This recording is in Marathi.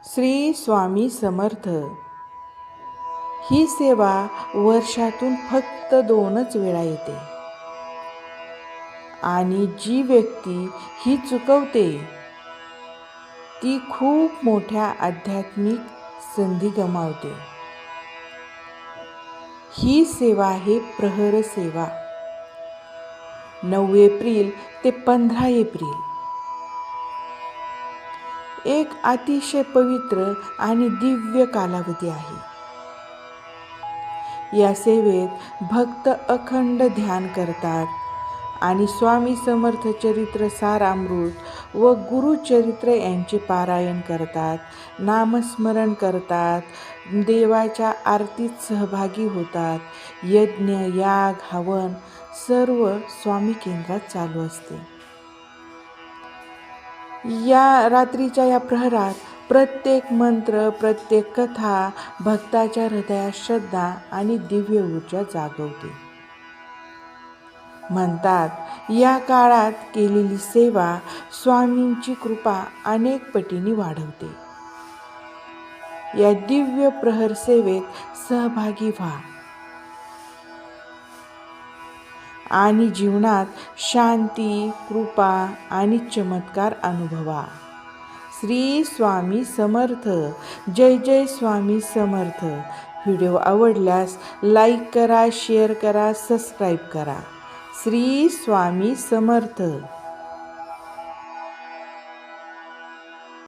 श्री स्वामी समर्थ ही सेवा वर्षातून फक्त 2च वेळा येते आणि जी व्यक्ती ही चुकवते ती खूप मोठ्या आध्यात्मिक संधी गमावते. ही सेवा आहे प्रहर सेवा. 9 एप्रिल ते 15 एप्रिल. एक अतिशय पवित्र आणि दिव्य कालावधी आहे. या सेवेत भक्त अखंड ध्यान करतात आणि स्वामी समर्थ चरित्र सारामृत व गुरुचरित्र यांचे पारायण करतात, नामस्मरण करतात, देवाच्या आरतीत सहभागी होतात. यज्ञ, याग, हवन सर्व स्वामी केंद्रात चालू असते. या रात्रीच्या या प्रहरात प्रत्येक मंत्र, प्रत्येक कथा भक्ताच्या हृदयात श्रद्धा आणि दिव्य ऊर्जा जागवते. म्हणतात, या काळात केलेली सेवा स्वामींची कृपा अनेक पटीने वाढवते. या दिव्य प्रहर सेवेत सहभागी व्हा आणि जीवनात शांती, कृपा आणि चमत्कार अनुभवा. श्री स्वामी समर्थ. जय जय स्वामी समर्थ. व्हिडिओ आवडल्यास लाईक करा, शेअर करा, सबस्क्राईब करा. श्री स्वामी समर्थ.